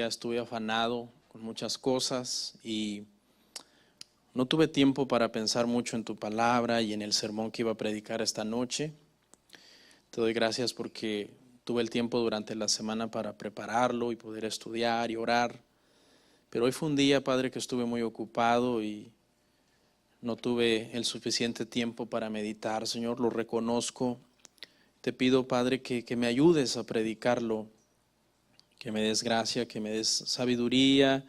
día estuve afanado con muchas cosas y no tuve tiempo para pensar mucho en tu palabra y en el sermón que iba a predicar esta noche. Te doy gracias porque tuve el tiempo durante la semana para prepararlo y poder estudiar y orar. Pero hoy fue un día, Padre, que estuve muy ocupado y no tuve el suficiente tiempo para meditar. Señor, lo reconozco. Te pido, Padre, que me ayudes a predicarlo, que me des gracia, que me des sabiduría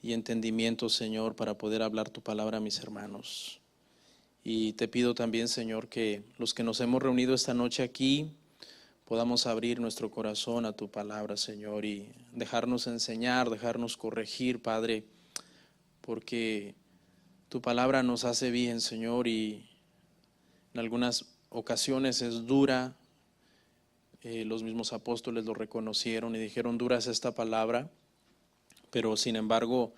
y entendimiento, Señor, para poder hablar tu palabra a mis hermanos. Y te pido también, Señor, que los que nos hemos reunido esta noche aquí podamos abrir nuestro corazón a tu palabra, Señor, y dejarnos enseñar, dejarnos corregir, Padre, porque tu palabra nos hace bien, Señor, y en algunas ocasiones es dura. Los mismos apóstoles lo reconocieron y dijeron, dura es esta palabra, pero sin embargo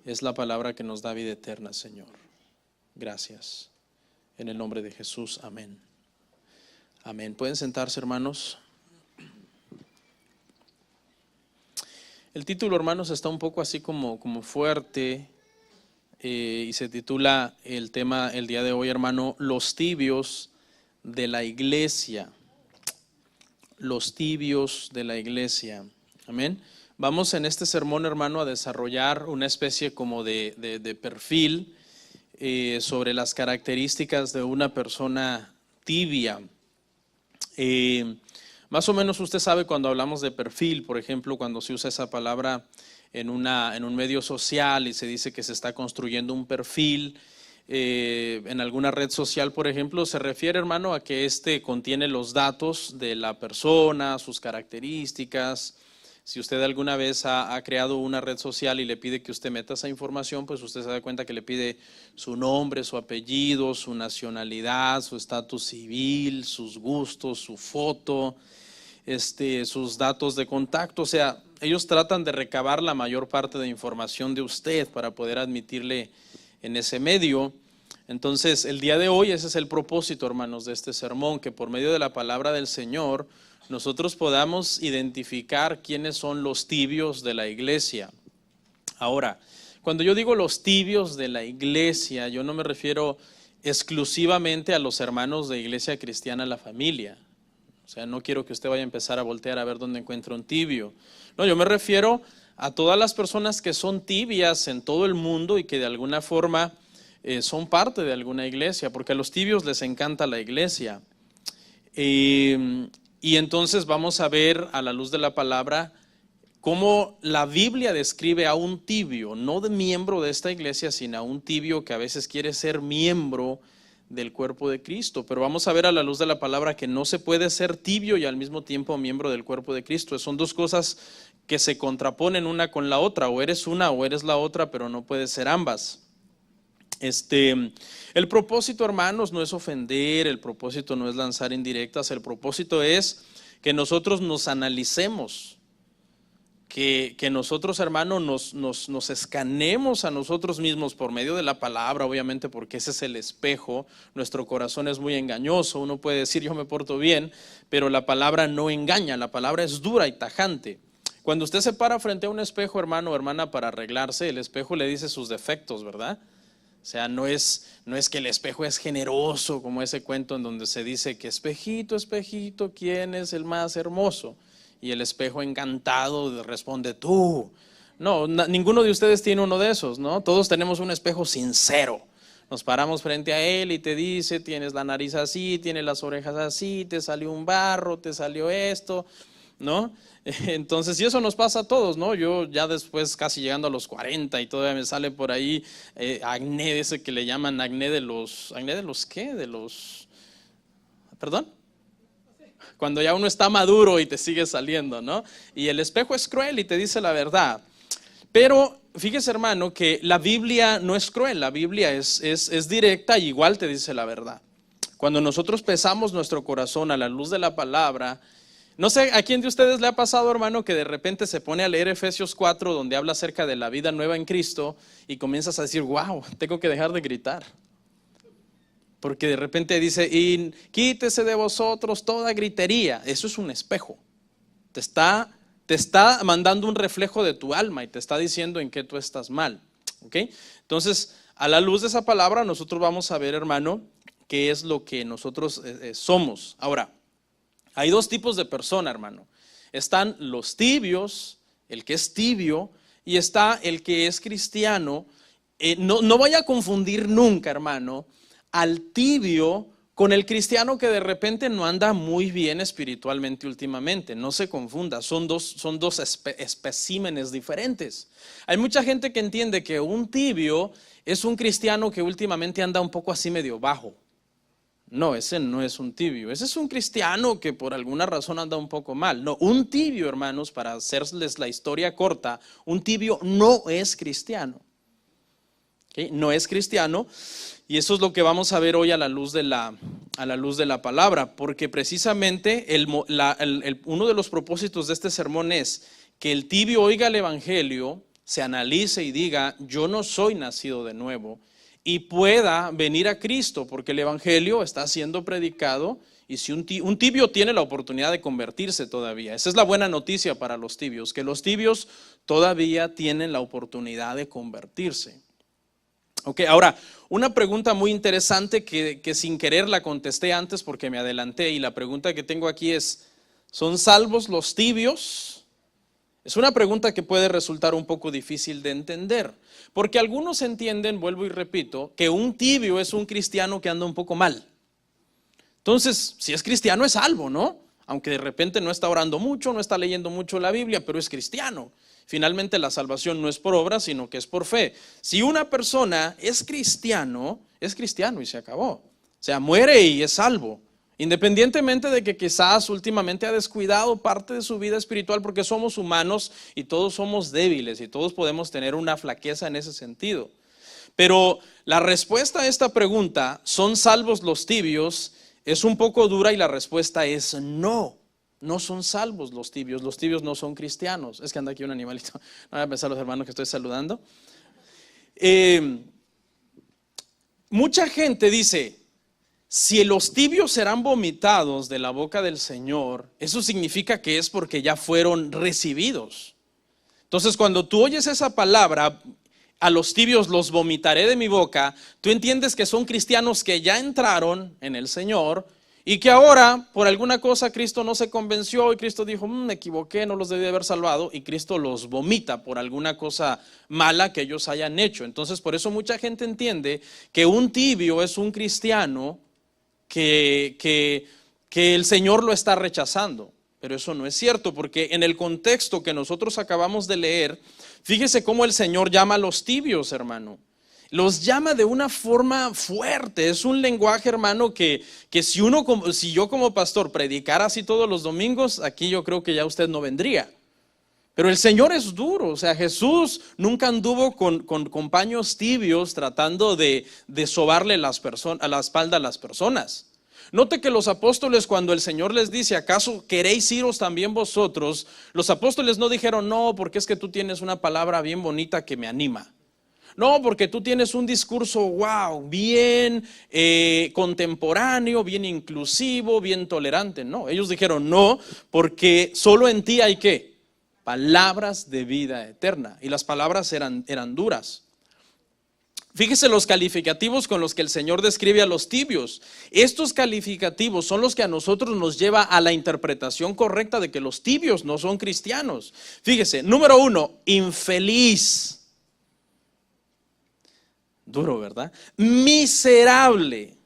es la palabra que nos da vida eterna, Señor. Gracias. En el nombre de Jesús, amén. Amén. ¿Pueden sentarse, hermanos? El título, hermanos, está un poco así como fuerte y se titula el tema el día de hoy, hermano, los tibios de la iglesia. Los tibios de la iglesia. Amén. Vamos en este sermón, hermano, a desarrollar una especie como de perfil sobre las características de una persona tibia. Más o menos usted sabe cuando hablamos de perfil, por ejemplo, cuando se usa esa palabra en un medio social y se dice que se está construyendo un perfil en alguna red social, por ejemplo, se refiere, hermano, a que contiene los datos de la persona, sus características. Si usted alguna vez ha creado una red social y le pide que usted meta esa información, pues usted se da cuenta que le pide su nombre, su apellido, su nacionalidad, su estatus civil, sus gustos, su foto, sus datos de contacto. O sea, ellos tratan de recabar la mayor parte de información de usted para poder admitirle en ese medio. Entonces, el día de hoy ese es el propósito, hermanos, de este sermón, que por medio de la palabra del Señor nosotros podamos identificar quiénes son los tibios de la iglesia. Ahora, cuando yo digo los tibios de la iglesia, yo no me refiero exclusivamente a los hermanos de Iglesia Cristiana La Familia. O sea, no quiero que usted vaya a empezar a voltear a ver dónde encuentra un tibio. No, yo me refiero a todas las personas que son tibias en todo el mundo y que de alguna forma son parte de alguna iglesia, porque a los tibios les encanta la iglesia. Y entonces vamos a ver a la luz de la palabra cómo la Biblia describe a un tibio, no de miembro de esta iglesia, sino a un tibio que a veces quiere ser miembro del cuerpo de Cristo. Pero vamos a ver a la luz de la palabra que no se puede ser tibio y al mismo tiempo miembro del cuerpo de Cristo. Son dos cosas que se contraponen una con la otra, o eres una o eres la otra, pero no puedes ser ambas. El propósito, hermanos, no es ofender, el propósito no es lanzar indirectas, el propósito es que nosotros nos analicemos, que nosotros, hermanos, nos escanemos a nosotros mismos por medio de la palabra, obviamente, porque ese es el espejo. Nuestro corazón es muy engañoso, uno puede decir yo me porto bien, pero la palabra no engaña, la palabra es dura y tajante. Cuando usted se para frente a un espejo, hermano o hermana, para arreglarse, el espejo le dice sus defectos, ¿verdad? O sea, no es que el espejo es generoso, como ese cuento en donde se dice que espejito, espejito, ¿quién es el más hermoso? Y el espejo encantado responde tú. No, ninguno de ustedes tiene uno de esos, ¿no? Todos tenemos un espejo sincero. Nos paramos frente a él y te dice, tienes la nariz así, tienes las orejas así, te salió un barro, te salió esto, ¿no? Entonces, y eso nos pasa a todos, ¿no? Yo ya después, casi llegando a los 40 y todavía me sale por ahí acné, ese que le llaman acné de los ¿qué? ¿Perdón? Cuando ya uno está maduro y te sigue saliendo, ¿no? Y el espejo es cruel y te dice la verdad. Pero fíjese, hermano, que la Biblia no es cruel, la Biblia es directa y igual te dice la verdad. Cuando nosotros pesamos nuestro corazón a la luz de la palabra, no sé a quién de ustedes le ha pasado, hermano, que de repente se pone a leer Efesios 4, donde habla acerca de la vida nueva en Cristo, y comienzas a decir, wow, tengo que dejar de gritar. Porque de repente dice, y quítese de vosotros toda gritería. Eso es un espejo. Te te está mandando un reflejo de tu alma y te está diciendo en qué tú estás mal. ¿Ok? Entonces, a la luz de esa palabra, nosotros vamos a ver, hermano, qué es lo que nosotros somos. Ahora, hay dos tipos de persona, hermano. Están los tibios, el que es tibio, y está el que es cristiano. No vaya a confundir nunca, hermano, al tibio con el cristiano que de repente no anda muy bien espiritualmente últimamente. No se confunda, son dos especímenes diferentes. Hay mucha gente que entiende que un tibio es un cristiano que últimamente anda un poco así medio bajo. No, ese no es un tibio, ese es un cristiano que por alguna razón anda un poco mal. No, un tibio, hermanos, para hacerles la historia corta, un tibio no es cristiano. ¿Okay? No es cristiano, y eso es lo que vamos a ver hoy a la luz de la palabra, porque precisamente uno de los propósitos de este sermón es que el tibio oiga el evangelio, se analice y diga, yo no soy nacido de nuevo, y pueda venir a Cristo, porque el evangelio está siendo predicado, y si un tibio tiene la oportunidad de convertirse todavía. Esa es la buena noticia para los tibios, que los tibios todavía tienen la oportunidad de convertirse. Ok, ahora, una pregunta muy interesante que sin querer la contesté antes porque me adelanté, y la pregunta que tengo aquí es, ¿son salvos los tibios? Es una pregunta que puede resultar un poco difícil de entender, porque algunos entienden, vuelvo y repito, que un tibio es un cristiano que anda un poco mal. Entonces, si es cristiano es salvo, ¿no? Aunque de repente no está orando mucho, no está leyendo mucho la Biblia, pero es cristiano. Finalmente la salvación no es por obra, sino que es por fe. Si una persona es cristiano y se acabó. O sea, muere y es salvo. Independientemente de que quizás últimamente ha descuidado parte de su vida espiritual, porque somos humanos y todos somos débiles y todos podemos tener una flaqueza en ese sentido. Pero la respuesta a esta pregunta, ¿son salvos los tibios?, es un poco dura, y la respuesta es no. No son salvos los tibios no son cristianos. Es que anda aquí un animalito, no voy a pensar los hermanos que estoy saludando. Mucha gente dice, si los tibios serán vomitados de la boca del Señor, eso significa que es porque ya fueron recibidos. Entonces, cuando tú oyes esa palabra, a los tibios los vomitaré de mi boca, tú entiendes que son cristianos que ya entraron en el Señor y que ahora por alguna cosa Cristo no se convenció y Cristo dijo, me equivoqué, no los debí de haber salvado, y Cristo los vomita por alguna cosa mala que ellos hayan hecho. Entonces, por eso mucha gente entiende que un tibio es un cristiano que el Señor lo está rechazando. Pero eso no es cierto, porque en el contexto que nosotros acabamos de leer, fíjese cómo el Señor llama a los tibios, hermano. Los llama de una forma fuerte. Es un lenguaje, hermano, que si yo como pastor predicara así todos los domingos, aquí yo creo que ya usted no vendría. Pero el Señor es duro. O sea, Jesús nunca anduvo con paños tibios tratando de sobarle a la espalda a las personas. Note que los apóstoles, cuando el Señor les dice, ¿acaso queréis iros también vosotros? Los apóstoles no dijeron, no, porque es que tú tienes una palabra bien bonita que me anima. No, porque tú tienes un discurso, wow, bien contemporáneo, bien inclusivo, bien tolerante. No, ellos dijeron, no, porque solo en ti hay ¿qué? Palabras de vida eterna. Y las palabras eran duras. Fíjese los calificativos con los que el Señor describe a los tibios. Estos calificativos son los que a nosotros nos lleva a la interpretación correcta de que los tibios no son cristianos. Fíjese, número 1, infeliz. Duro, ¿verdad? Miserable.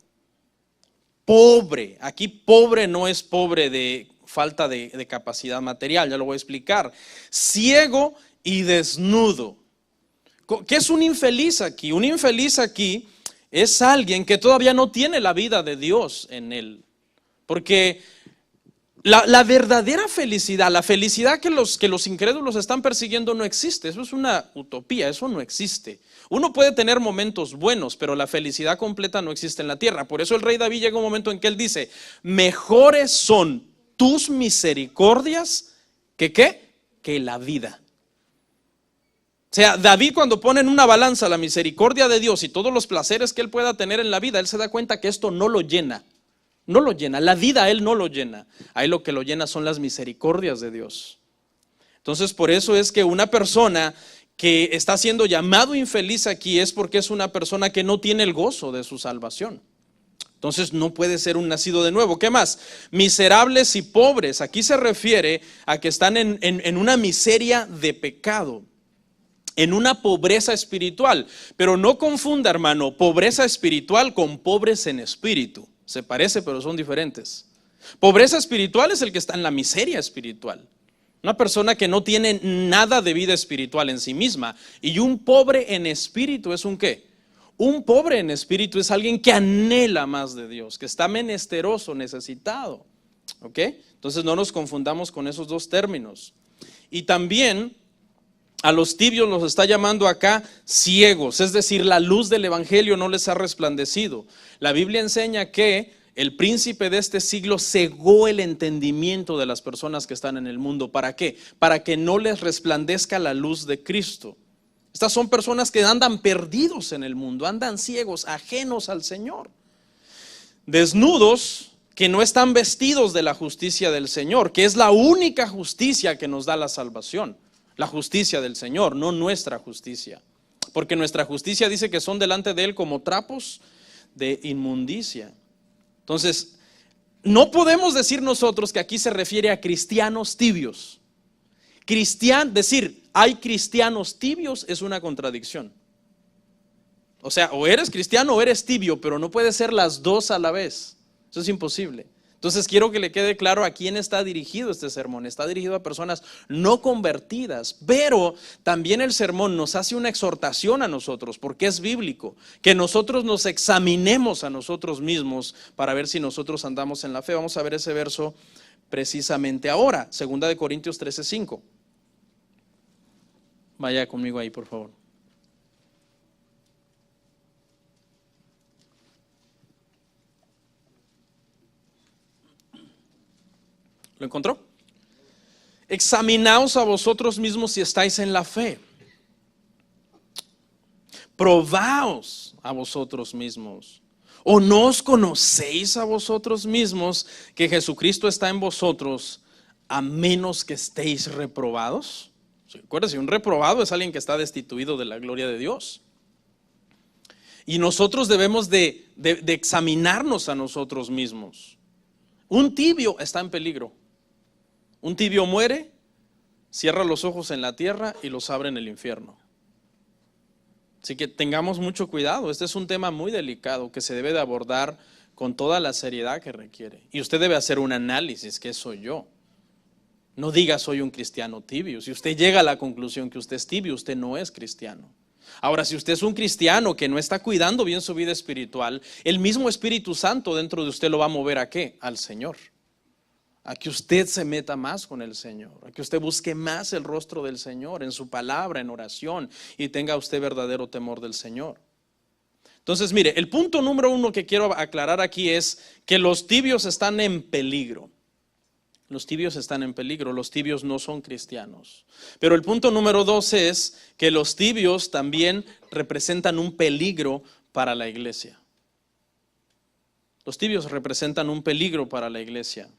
Pobre. Aquí pobre no es pobre de falta de capacidad material, ya lo voy a explicar. Ciego y desnudo. ¿Qué es un infeliz aquí? Un infeliz aquí es alguien que todavía no tiene la vida de Dios en él. Porque la verdadera felicidad, la felicidad que los incrédulos están persiguiendo no existe. Eso es una utopía, eso no existe. Uno puede tener momentos buenos, pero la felicidad completa no existe en la tierra. Por eso el rey David llega un momento en que él dice, mejores son tus misericordias que la vida. O sea, David, cuando pone en una balanza la misericordia de Dios y todos los placeres que él pueda tener en la vida, él se da cuenta que esto no lo llena. No lo llena, la vida a él no lo llena. A él lo que lo llena son las misericordias de Dios. Entonces, por eso es que una persona que está siendo llamado infeliz aquí es porque es una persona que no tiene el gozo de su salvación. Entonces no puede ser un nacido de nuevo. ¿Qué más? Miserables y pobres. Aquí se refiere a que están en una miseria de pecado, en una pobreza espiritual. Pero no confunda, hermano, pobreza espiritual con pobres en espíritu. Se parece, pero son diferentes. Pobreza espiritual es el que está en la miseria espiritual. Una persona que no tiene nada de vida espiritual en sí misma. Y un pobre en espíritu es un ¿qué? Un pobre en espíritu es alguien que anhela más de Dios, que está menesteroso, necesitado. ¿Ok? Entonces no nos confundamos con esos dos términos. Y también a los tibios los está llamando acá ciegos, es decir, la luz del evangelio no les ha resplandecido. La Biblia enseña que el príncipe de este siglo cegó el entendimiento de las personas que están en el mundo. ¿Para qué? Para que no les resplandezca la luz de Cristo. Estas son personas que andan perdidos en el mundo, andan ciegos, ajenos al Señor. Desnudos, que no están vestidos de la justicia del Señor, que es la única justicia que nos da la salvación. La justicia del Señor, no nuestra justicia. Porque nuestra justicia dice que son delante de Él como trapos de inmundicia. Entonces, no podemos decir nosotros que aquí se refiere a cristianos tibios. Decir hay cristianos tibios es una contradicción. O sea, o eres cristiano o eres tibio, pero no puede ser las dos a la vez. Eso es imposible. Entonces quiero que le quede claro a quién está dirigido este sermón. Está dirigido a personas no convertidas, pero también el sermón nos hace una exhortación a nosotros, porque es bíblico, que nosotros nos examinemos a nosotros mismos para ver si nosotros andamos en la fe. Vamos a ver ese verso precisamente ahora, 2 Corintios 13:5. Vaya conmigo ahí, por favor. ¿Lo encontró? Examinaos a vosotros mismos si estáis en la fe. Probaos a vosotros mismos. ¿O no os conocéis a vosotros mismos que Jesucristo está en vosotros, a menos que estéis reprobados? Acuérdense, un reprobado es alguien que está destituido de la gloria de Dios. Y nosotros debemos de examinarnos a nosotros mismos. Un tibio está en peligro. Un tibio muere, cierra los ojos en la tierra y los abre en el infierno. Así que tengamos mucho cuidado. Este es un tema muy delicado que se debe de abordar con toda la seriedad que requiere. Y usted debe hacer un análisis, ¿qué soy yo? No diga soy un cristiano tibio. Si usted llega a la conclusión que usted es tibio, usted no es cristiano. Ahora, si usted es un cristiano que no está cuidando bien su vida espiritual, el mismo Espíritu Santo dentro de usted lo va a mover ¿a qué? Al Señor. A que usted se meta más con el Señor, a que usted busque más el rostro del Señor en su palabra, en oración, y tenga usted verdadero temor del Señor. Entonces, mire, el punto número 1 que quiero aclarar aquí es que los tibios están en peligro. Los tibios están en peligro, los tibios no son cristianos. Pero el punto número 2 es que los tibios también representan un peligro para la iglesia. Los tibios representan un peligro para la iglesia.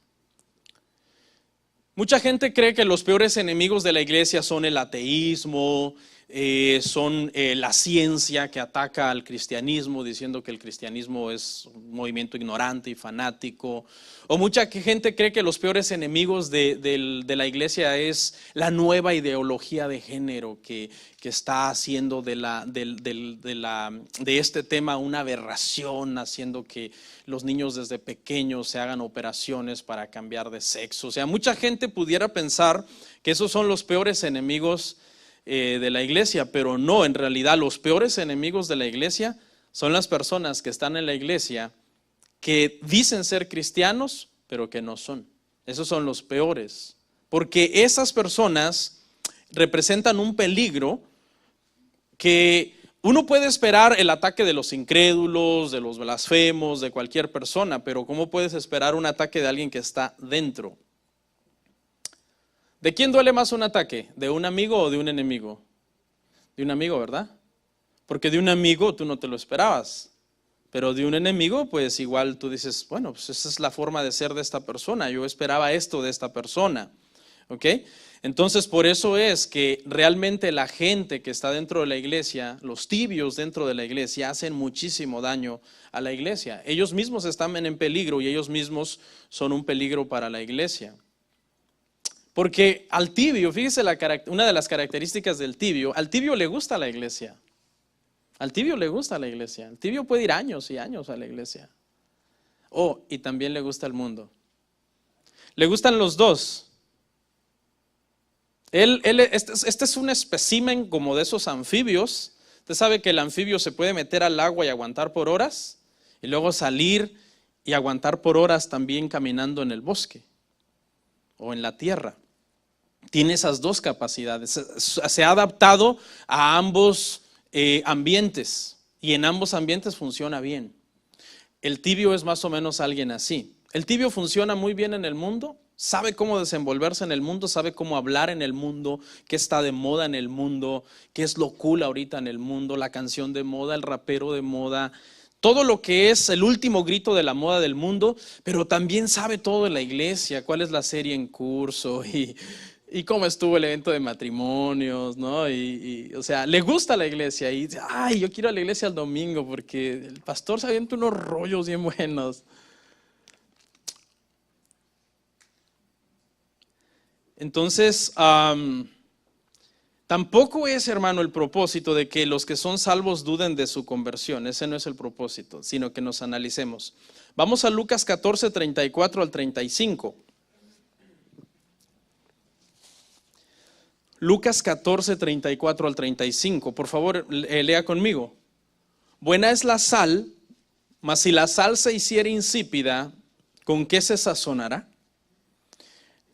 Mucha gente cree que los peores enemigos de la iglesia son el ateísmo, son la ciencia que ataca al cristianismo, diciendo que el cristianismo es un movimiento ignorante y fanático. O mucha gente cree que los peores enemigos de la iglesia es la nueva ideología de género que está haciendo de este tema una aberración, haciendo que los niños desde pequeños se hagan operaciones para cambiar de sexo. O sea, mucha gente pudiera pensar que esos son los peores enemigos de la iglesia, pero no, en realidad los peores enemigos de la iglesia son las personas que están en la iglesia que dicen ser cristianos, pero que no son. Esos son los peores, porque esas personas representan un peligro que uno puede esperar el ataque de los incrédulos, de los blasfemos, de cualquier persona, pero ¿cómo puedes esperar un ataque de alguien que está dentro? ¿De quién duele más un ataque? ¿De un amigo o de un enemigo? De un amigo, ¿verdad? Porque de un amigo tú no te lo esperabas, pero de un enemigo pues igual tú dices, bueno, pues esa es la forma de ser de esta persona, yo esperaba esto de esta persona. ¿Ok? Entonces, por eso es que realmente la gente que está dentro de la iglesia, los tibios dentro de la iglesia, hacen muchísimo daño a la iglesia. Ellos mismos están en peligro y ellos mismos son un peligro para la iglesia. Porque al tibio, fíjese una de las características del tibio, al tibio le gusta la iglesia. Al tibio le gusta la iglesia. El tibio puede ir años y años a la iglesia. Y también le gusta el mundo. Le gustan los dos. Este es un espécimen como de esos anfibios. Usted sabe que el anfibio se puede meter al agua y aguantar por horas, y luego salir y aguantar por horas también caminando en el bosque o en la tierra. Tiene esas dos capacidades. Se ha adaptado a ambos ambientes, y en ambos ambientes funciona bien. El tibio es más o menos alguien así. El tibio funciona muy bien en el mundo. Sabe cómo desenvolverse en el mundo, sabe cómo hablar en el mundo, qué está de moda en el mundo, qué es lo cool ahorita en el mundo, la canción de moda, el rapero de moda, todo lo que es el último grito de la moda del mundo, pero también sabe todo de la iglesia, cuál es la serie en curso y cómo estuvo el evento de matrimonios, ¿no? O sea, le gusta la iglesia y dice, ay, yo quiero ir a la iglesia el domingo porque el pastor se avienta unos rollos bien buenos. Entonces, tampoco es, hermano, el propósito de que los que son salvos duden de su conversión. Ese no es el propósito, sino que nos analicemos. Vamos a Lucas 14, 34 al 35. Lucas 14, 34 al 35. Por favor, lea conmigo. Buena es la sal, mas si la sal se hiciera insípida, ¿con qué se sazonará?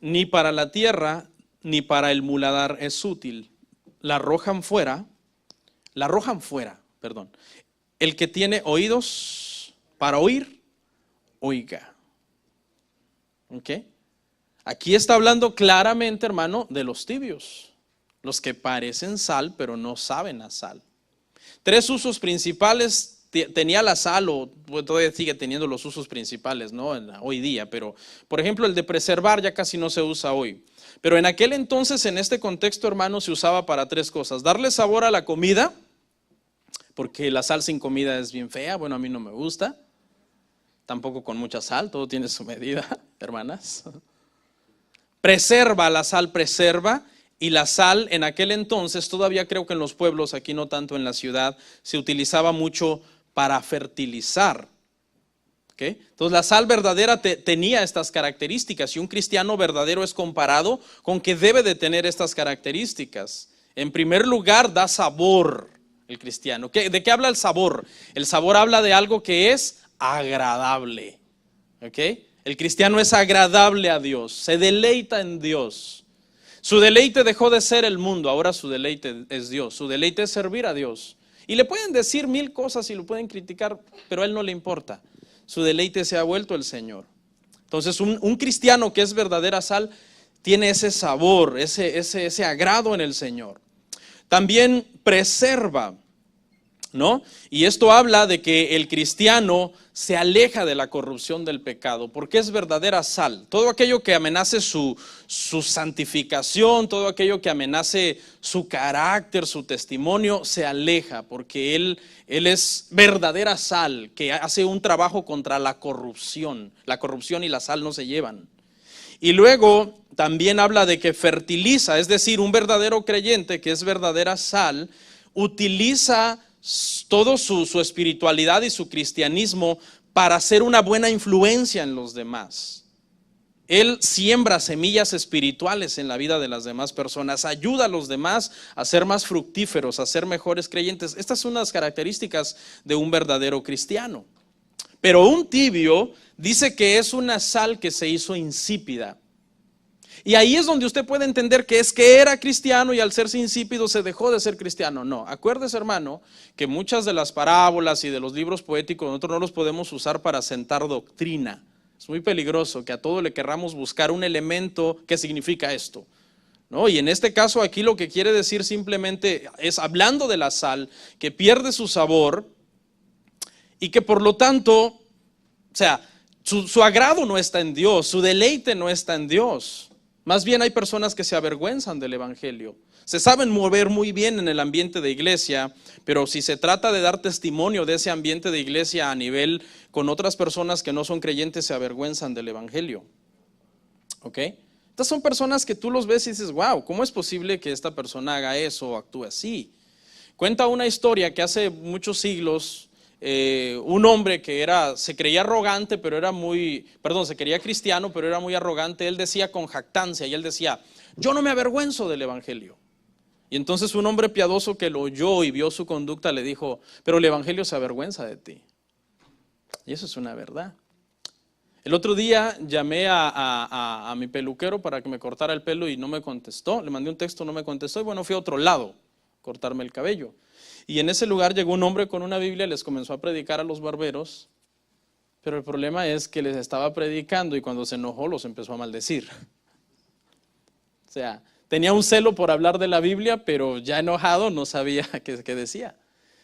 Ni para la tierra, ni para el muladar es útil. La arrojan fuera, perdón. El que tiene oídos para oír, oiga. ¿Ok? Aquí está hablando claramente, hermano, de los tibios. Los que parecen sal, pero no saben a sal. 3 usos principales tenía la sal, o todavía sigue teniendo los usos principales, ¿no? Hoy día, pero por ejemplo el de preservar ya casi no se usa hoy. Pero en aquel entonces, en este contexto, hermano, se usaba para 3 cosas. Darle sabor a la comida, porque la sal sin comida es bien fea, bueno, a mí no me gusta. Tampoco con mucha sal, todo tiene su medida, hermanas. Preserva, la sal preserva. Y la sal en aquel entonces, todavía creo que en los pueblos, aquí no tanto en la ciudad, se utilizaba mucho para fertilizar. ¿Okay? Entonces la sal verdadera tenía estas características, y un cristiano verdadero es comparado con que debe de tener estas características. En primer lugar, da sabor el cristiano. ¿De qué habla el sabor? El sabor habla de algo que es agradable. ¿Okay? El cristiano es agradable a Dios, se deleita en Dios. Su deleite dejó de ser el mundo, ahora su deleite es Dios, su deleite es servir a Dios. Y le pueden decir 1000 cosas y lo pueden criticar, pero a él no le importa. Su deleite se ha vuelto el Señor. Entonces un cristiano que es verdadera sal tiene ese sabor, ese agrado en el Señor. También preserva, ¿no? Y esto habla de que el cristiano se aleja de la corrupción del pecado, porque es verdadera sal. Todo aquello que amenace su santificación, todo aquello que amenace su carácter, su testimonio, se aleja, porque él es verdadera sal, que hace un trabajo contra la corrupción. La corrupción y la sal no se llevan. Y luego también habla de que fertiliza, es decir, un verdadero creyente que es verdadera sal, utiliza todo su espiritualidad y su cristianismo para ser una buena influencia en los demás. Él siembra semillas espirituales en la vida de las demás personas, ayuda a los demás a ser más fructíferos, a ser mejores creyentes. Estas son las características de un verdadero cristiano. Pero un tibio dice que es una sal que se hizo insípida. Y ahí es donde usted puede entender que es que era cristiano y al serse insípido se dejó de ser cristiano. No, acuérdese, hermano, que muchas de las parábolas y de los libros poéticos nosotros no los podemos usar para sentar doctrina. Es muy peligroso que a todo le querramos buscar un elemento que significa esto, ¿no? Y en este caso aquí lo que quiere decir simplemente es, hablando de la sal, que pierde su sabor y que por lo tanto, o sea, su agrado no está en Dios, su deleite no está en Dios. Más bien hay personas que se avergüenzan del evangelio. Se saben mover muy bien en el ambiente de iglesia, pero si se trata de dar testimonio de ese ambiente de iglesia a nivel con otras personas que no son creyentes, se avergüenzan del evangelio. ¿Ok? Estas son personas que tú los ves y dices, wow, ¿cómo es posible que esta persona haga eso o actúe así? Cuenta una historia que hace muchos siglos, un hombre que se creía arrogante, se creía cristiano, pero era muy arrogante. Él decía con jactancia, y él decía, yo no me avergüenzo del evangelio. Y entonces un hombre piadoso que lo oyó y vio su conducta le dijo, pero el evangelio se avergüenza de ti. Y eso es una verdad. El otro día llamé a mi peluquero para que me cortara el pelo y no me contestó. Le mandé un texto, no me contestó, y bueno, fui a otro lado a cortarme el cabello. Y en ese lugar llegó un hombre con una Biblia y les comenzó a predicar a los barberos, pero el problema es que les estaba predicando y cuando se enojó los empezó a maldecir. O sea, tenía un celo por hablar de la Biblia, pero ya enojado no sabía qué decía.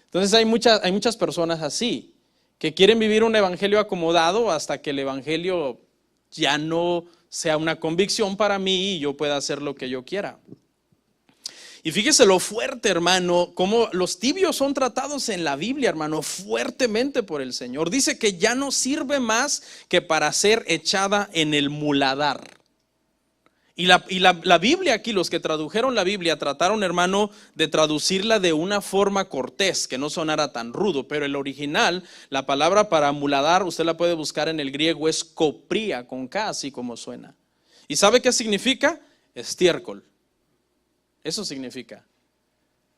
Entonces hay muchas personas así, que quieren vivir un evangelio acomodado hasta que el evangelio ya no sea una convicción para mí y yo pueda hacer lo que yo quiera. Y fíjese lo fuerte, hermano, cómo los tibios son tratados en la Biblia, hermano, fuertemente por el Señor. Dice que ya no sirve más que para ser echada en el muladar. Y la Biblia aquí, los que tradujeron la Biblia, trataron, hermano, de traducirla de una forma cortés, que no sonara tan rudo. Pero el original, la palabra para muladar, usted la puede buscar en el griego, es copría, con K, así como suena. ¿Y sabe qué significa? Estiércol. Eso significa.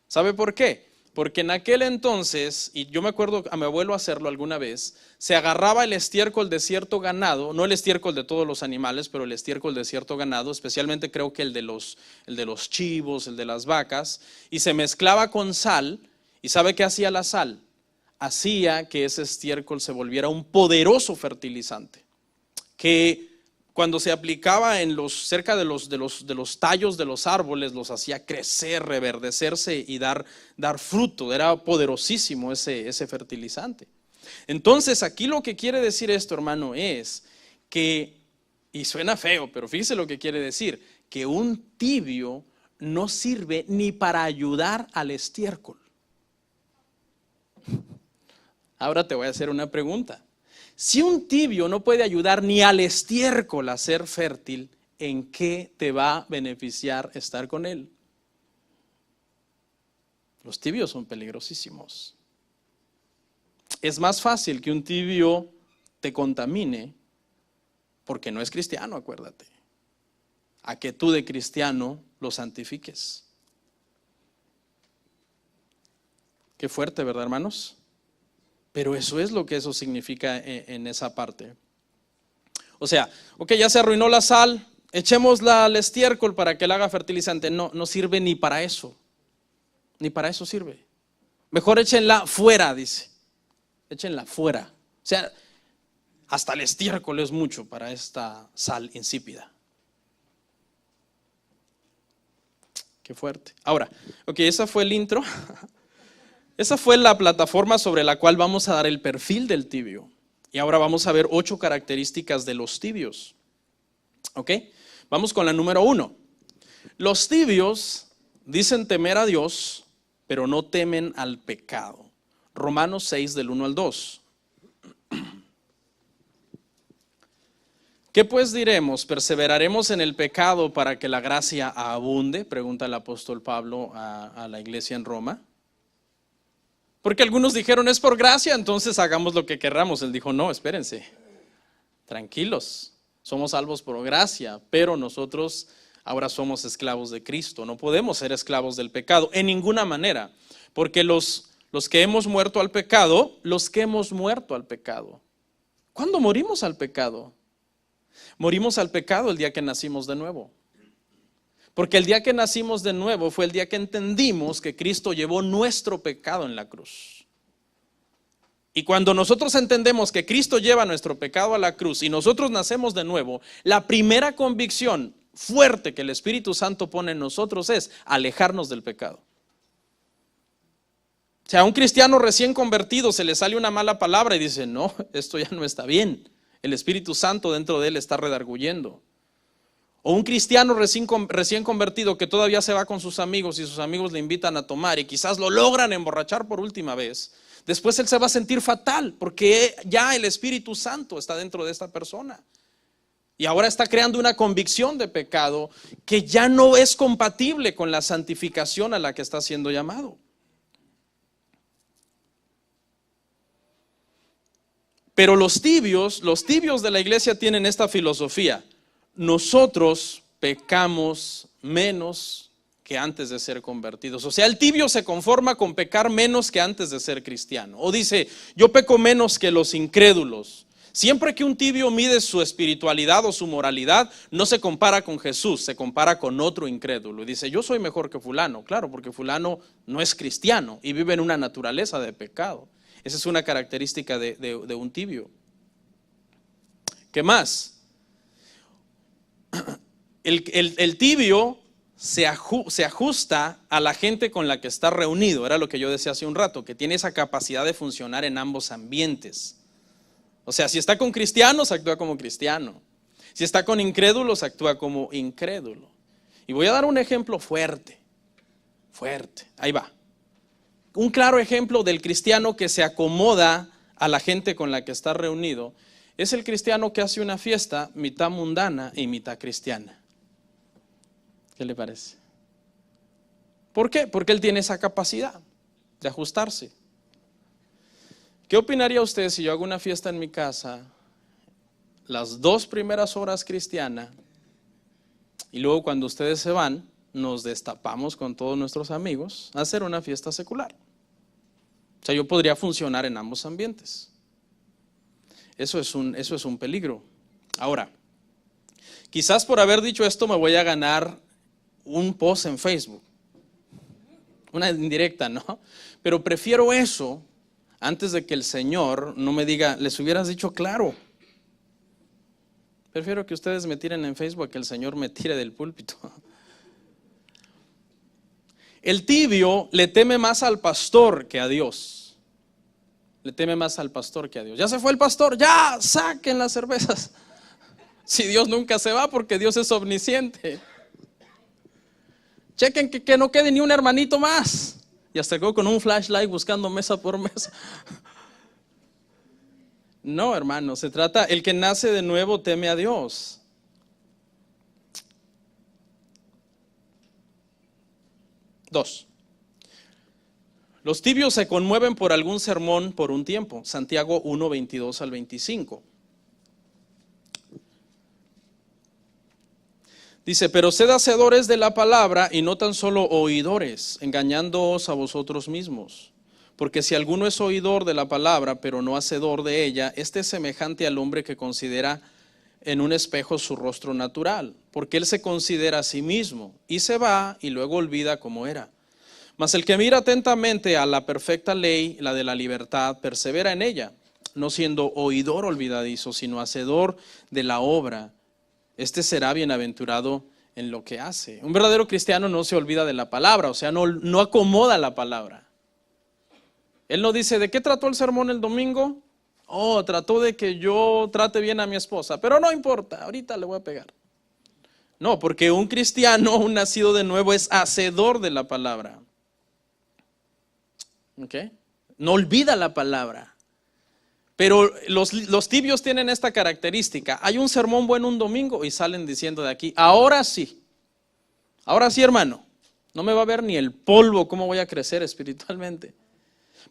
¿Sabe por qué? Porque en aquel entonces, y yo me acuerdo a mi abuelo hacerlo alguna vez, se agarraba el estiércol de cierto ganado, no el estiércol de todos los animales, pero el estiércol de cierto ganado, especialmente creo que el de los chivos, el de las vacas, y se mezclaba con sal. ¿Y sabe qué hacía la sal? Hacía que ese estiércol se volviera un poderoso fertilizante, que cuando se aplicaba cerca de los tallos de los árboles, los hacía crecer, reverdecerse y dar fruto. Era poderosísimo ese fertilizante. Entonces aquí lo que quiere decir esto, hermano, es que, y suena feo, pero fíjese lo que quiere decir, que un tibio no sirve ni para ayudar al estiércol. Ahora te voy a hacer una pregunta. Si un tibio no puede ayudar ni al estiércol a ser fértil, ¿en qué te va a beneficiar estar con él? Los tibios son peligrosísimos. Es más fácil que un tibio te contamine, porque no es cristiano, acuérdate, a que tú de cristiano lo santifiques. Qué fuerte, ¿verdad, hermanos? Pero eso es lo que eso significa en esa parte. O sea, ok, ya se arruinó la sal, echémosla al estiércol para que la haga fertilizante. No sirve ni para eso. Ni para eso sirve. Mejor échenla fuera, dice. Échenla fuera. O sea, hasta el estiércol es mucho para esta sal insípida. Qué fuerte. Ahora, ok, esa fue el intro. Esa fue la plataforma sobre la cual vamos a dar el perfil del tibio. Y ahora vamos a ver 8 características de los tibios. ¿Ok? Vamos con la número 1. Los tibios dicen temer a Dios, pero no temen al pecado. Romanos 6 del 1 al 2. ¿Qué pues diremos? ¿Perseveraremos en el pecado para que la gracia abunde? Pregunta el apóstol Pablo a la iglesia en Roma. Porque algunos dijeron, es por gracia, entonces hagamos lo que querramos. Él dijo, no, espérense, tranquilos, somos salvos por gracia, pero nosotros ahora somos esclavos de Cristo. No podemos ser esclavos del pecado en ninguna manera, porque los que hemos muerto al pecado, ¿cuándo morimos al pecado? Morimos al pecado el día que nacimos de nuevo. Porque el día que nacimos de nuevo fue el día que entendimos que Cristo llevó nuestro pecado en la cruz. Y cuando nosotros entendemos que Cristo lleva nuestro pecado a la cruz y nosotros nacemos de nuevo, la primera convicción fuerte que el Espíritu Santo pone en nosotros es alejarnos del pecado. O sea, a un cristiano recién convertido se le sale una mala palabra y dice, no, esto ya no está bien. El Espíritu Santo dentro de él está redarguyendo. O un cristiano recién convertido que todavía se va con sus amigos y sus amigos le invitan a tomar y quizás lo logran emborrachar por última vez. Después él se va a sentir fatal porque ya el Espíritu Santo está dentro de esta persona. Y ahora está creando una convicción de pecado que ya no es compatible con la santificación a la que está siendo llamado. Pero los tibios de la iglesia tienen esta filosofía. Nosotros pecamos menos que antes de ser convertidos. O sea, el tibio se conforma con pecar menos que antes de ser cristiano. O dice, yo peco menos que los incrédulos. Siempre que un tibio mide su espiritualidad o su moralidad, no se compara con Jesús, se compara con otro incrédulo. Y dice, yo soy mejor que fulano. Claro, porque fulano no es cristiano y vive en una naturaleza de pecado. Esa es una característica de un tibio. ¿Qué más? El tibio se ajusta a la gente con la que está reunido. Era lo que yo decía hace un rato, que tiene esa capacidad de funcionar en ambos ambientes. O sea, si está con cristianos, actúa como cristiano. Si está con incrédulos, actúa como incrédulo. Y voy a dar un ejemplo fuerte. Ahí va. Un claro ejemplo del cristiano que se acomoda a la gente con la que está reunido es el cristiano que hace una fiesta mitad mundana y mitad cristiana. ¿Qué le parece? ¿Por qué? Porque él tiene esa capacidad de ajustarse. ¿Qué opinaría usted si yo hago una fiesta en mi casa, las 2 primeras horas cristiana, y luego cuando ustedes se van, nos destapamos con todos nuestros amigos a hacer una fiesta secular? O sea, yo podría funcionar en ambos ambientes. Eso es un peligro. Ahora, quizás por haber dicho esto me voy a ganar un post en Facebook. Una indirecta, ¿no? Pero prefiero eso antes de que el Señor no me diga, les hubieras dicho claro. Prefiero que ustedes me tiren en Facebook a que el Señor me tire del púlpito. El tibio le teme más al pastor que a Dios. Le teme más al pastor que a Dios. Ya se fue el pastor, ya saquen las cervezas. Si Dios nunca se va porque Dios es omnisciente. Chequen que no quede ni un hermanito más. Y hasta quedó con un flashlight buscando mesa por mesa. No, hermano, se trata, el que nace de nuevo teme a Dios. Dos, los tibios se conmueven por algún sermón por un tiempo. Santiago 1, 22 al 25. Dice, pero sed hacedores de la palabra y no tan solo oidores, engañándoos a vosotros mismos. Porque si alguno es oidor de la palabra, pero no hacedor de ella, este es semejante al hombre que considera en un espejo su rostro natural, porque él se considera a sí mismo y se va y luego olvida cómo era. Mas el que mira atentamente a la perfecta ley, la de la libertad, persevera en ella, no siendo oidor olvidadizo, sino hacedor de la obra. Este será bienaventurado en lo que hace. Un verdadero cristiano no se olvida de la palabra, o sea, no acomoda la palabra. Él no dice, ¿de qué trató el sermón el domingo? Oh, trató de que yo trate bien a mi esposa, pero no importa, ahorita le voy a pegar. No, porque un cristiano, un nacido de nuevo, es hacedor de la palabra. ¿Ok? No olvida la palabra. Pero los tibios tienen esta característica. Hay un sermón bueno un domingo y salen diciendo de aquí, ahora sí, hermano, no me va a ver ni el polvo cómo voy a crecer espiritualmente.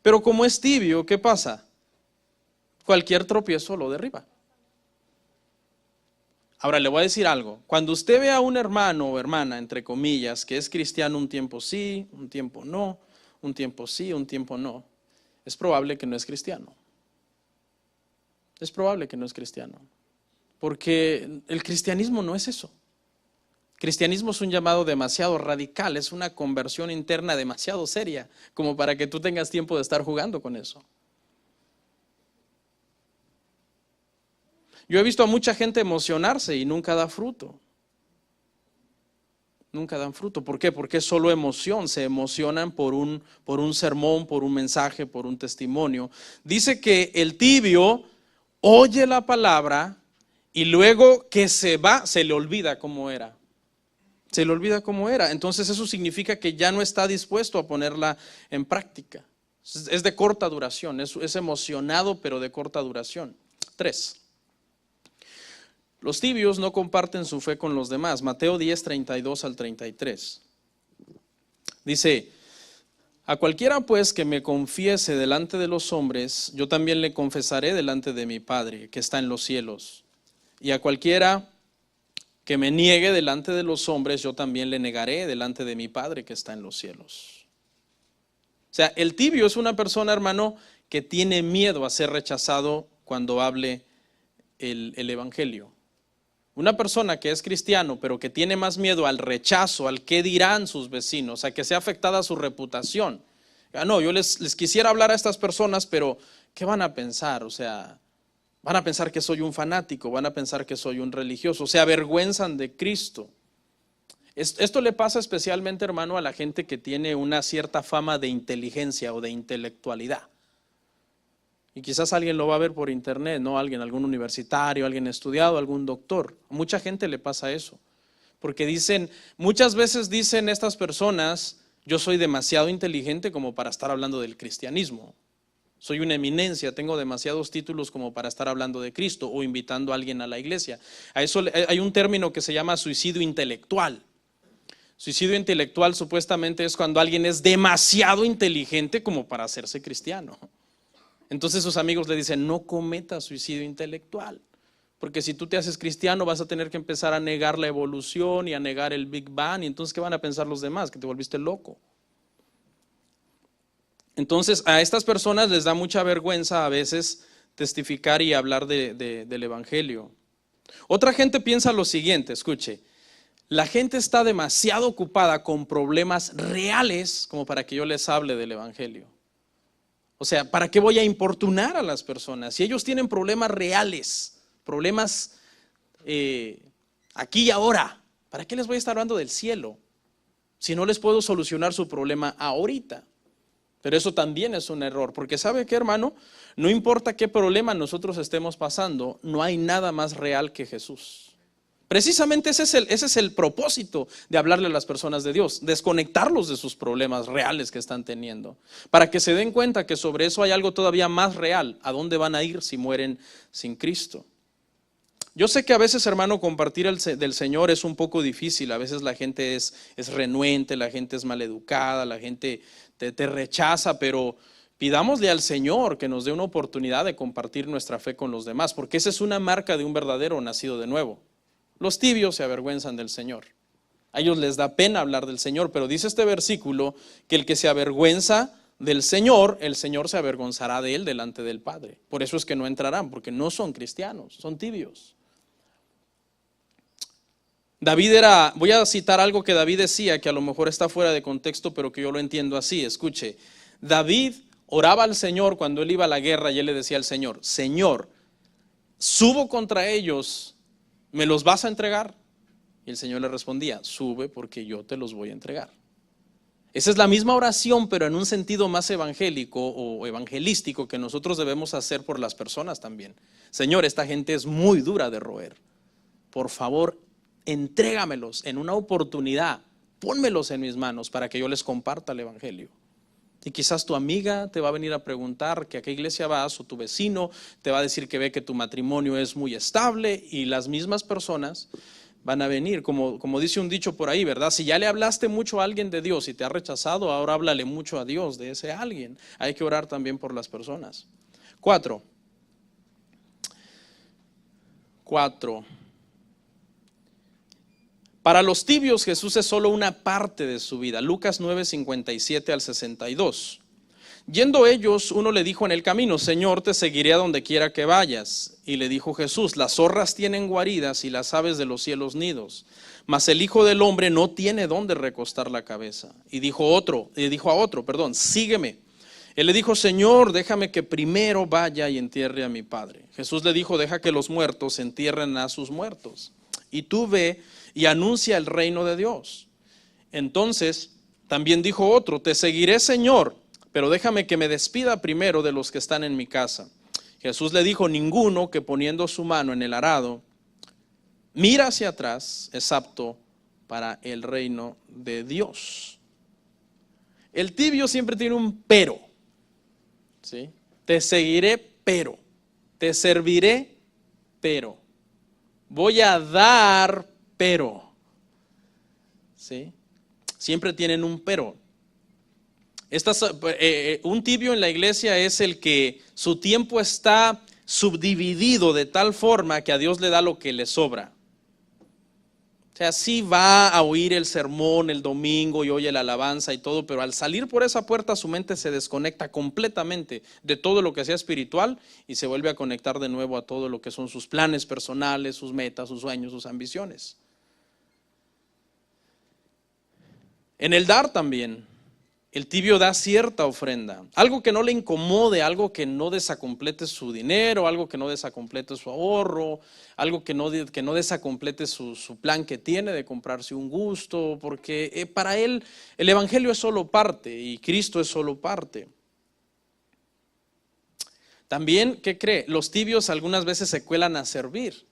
Pero como es tibio, ¿qué pasa? Cualquier tropiezo lo derriba. Ahora le voy a decir algo. Cuando usted ve a un hermano o hermana, entre comillas, que es cristiano un tiempo sí, un tiempo no, un tiempo sí, un tiempo no, es probable que no es cristiano. Es probable que no es cristiano. Porque el cristianismo no es eso. Cristianismo es un llamado demasiado radical, es una conversión interna demasiado seria, como para que tú tengas tiempo de estar jugando con eso. Yo he visto a mucha gente emocionarse y nunca da fruto. Nunca dan fruto. ¿Por qué? Porque es solo emoción. Se emocionan por un sermón, por un mensaje, por un testimonio. Dice que el tibio oye la palabra y luego que se va, se le olvida cómo era. Se le olvida cómo era. Entonces eso significa que ya no está dispuesto a ponerla en práctica. Es de corta duración, es emocionado, pero de corta duración. 3. Los tibios no comparten su fe con los demás. Mateo 10, 32 al 33. Dice: a cualquiera pues que me confiese delante de los hombres, yo también le confesaré delante de mi Padre que está en los cielos. Y a cualquiera que me niegue delante de los hombres, yo también le negaré delante de mi Padre que está en los cielos. O sea, el tibio es una persona, hermano, que tiene miedo a ser rechazado cuando hable el evangelio. Una persona que es cristiano, pero que tiene más miedo al rechazo, al qué dirán sus vecinos, a que sea afectada su reputación. No, yo les quisiera hablar a estas personas, pero ¿qué van a pensar? O sea, van a pensar que soy un fanático, van a pensar que soy un religioso, se avergüenzan de Cristo. Esto le pasa especialmente, hermano, a la gente que tiene una cierta fama de inteligencia o de intelectualidad. Y quizás alguien lo va a ver por internet, ¿no? Algún universitario, alguien estudiado, algún doctor. A mucha gente le pasa eso. Porque muchas veces dicen estas personas: yo soy demasiado inteligente como para estar hablando del cristianismo. Soy una eminencia, tengo demasiados títulos como para estar hablando de Cristo o invitando a alguien a la iglesia. A eso hay un término que se llama suicidio intelectual. Suicidio intelectual supuestamente es cuando alguien es demasiado inteligente como para hacerse cristiano. Entonces sus amigos le dicen: no cometas suicidio intelectual, porque si tú te haces cristiano vas a tener que empezar a negar la evolución y a negar el Big Bang, y entonces ¿qué van a pensar los demás? Que te volviste loco. Entonces a estas personas les da mucha vergüenza a veces testificar y hablar del evangelio. Otra gente piensa lo siguiente, escuche: la gente está demasiado ocupada con problemas reales como para que yo les hable del evangelio. O sea, ¿para qué voy a importunar a las personas? Si ellos tienen problemas reales, problemas aquí y ahora, ¿para qué les voy a estar hablando del cielo? Si no les puedo solucionar su problema ahorita. Pero eso también es un error, porque ¿sabe qué, hermano? No importa qué problema nosotros estemos pasando, no hay nada más real que Jesús. Precisamente ese es el propósito de hablarle a las personas de Dios, desconectarlos de sus problemas reales que están teniendo, para que se den cuenta que sobre eso hay algo todavía más real. ¿A dónde van a ir si mueren sin Cristo? Yo sé que a veces, hermano, compartir del Señor es un poco difícil. A veces la gente es renuente, la gente es maleducada, la gente te rechaza, pero pidámosle al Señor que nos dé una oportunidad de compartir nuestra fe con los demás, porque esa es una marca de un verdadero nacido de nuevo. Los tibios se avergüenzan del Señor. A ellos les da pena hablar del Señor, pero dice este versículo que el que se avergüenza del Señor, el Señor se avergonzará de él delante del Padre. Por eso es que no entrarán, porque no son cristianos, son tibios. Voy a citar algo que David decía, que a lo mejor está fuera de contexto, pero que yo lo entiendo así. Escuche, David oraba al Señor cuando él iba a la guerra y él le decía al Señor: Señor, subo contra ellos, ¿me los vas a entregar? Y el Señor le respondía: sube, porque yo te los voy a entregar. Esa es la misma oración, pero en un sentido más evangélico o evangelístico que nosotros debemos hacer por las personas también. Señor, esta gente es muy dura de roer. Por favor, entrégamelos en una oportunidad, pónmelos en mis manos para que yo les comparta el evangelio. Y quizás tu amiga te va a venir a preguntar que a qué iglesia vas, o tu vecino te va a decir que ve que tu matrimonio es muy estable, y las mismas personas van a venir, como dice un dicho por ahí, ¿verdad? Si ya le hablaste mucho a alguien de Dios y te ha rechazado, ahora háblale mucho a Dios de ese alguien. Hay que orar también por las personas. 4. Para los tibios Jesús es solo una parte de su vida. Lucas 9, 57 al 62. Yendo ellos, uno le dijo en el camino: Señor, te seguiré a donde quiera que vayas. Y le dijo Jesús: las zorras tienen guaridas y las aves de los cielos nidos, mas el Hijo del Hombre no tiene dónde recostar la cabeza. Y dijo a otro, sígueme. Él le dijo: Señor, déjame que primero vaya y entierre a mi Padre. Jesús le dijo: deja que los muertos entierren a sus muertos, y tú ve y anuncia el reino de Dios. Entonces también dijo otro: te seguiré, Señor, pero déjame que me despida primero de los que están en mi casa. Jesús le dijo: ninguno que poniendo su mano en el arado mira hacia atrás, es apto para el reino de Dios. El tibio siempre tiene un pero, ¿sí? Te seguiré, pero. Te serviré, pero. Voy a dar, pero. ¿Sí? Siempre tienen un pero. Un tibio en la iglesia es el que su tiempo está subdividido de tal forma que a Dios le da lo que le sobra. O sea, sí va a oír el sermón el domingo y oye la alabanza y todo, pero al salir por esa puerta su mente se desconecta completamente de todo lo que sea espiritual y se vuelve a conectar de nuevo a todo lo que son sus planes personales, sus metas, sus sueños, sus ambiciones. En el dar también, el tibio da cierta ofrenda, algo que no le incomode, algo que no desacomplete su dinero, algo que no desacomplete su ahorro, algo que no desacomplete su plan que tiene de comprarse un gusto, porque para él el evangelio es solo parte y Cristo es solo parte. También, ¿qué cree? Los tibios algunas veces se cuelan a servir,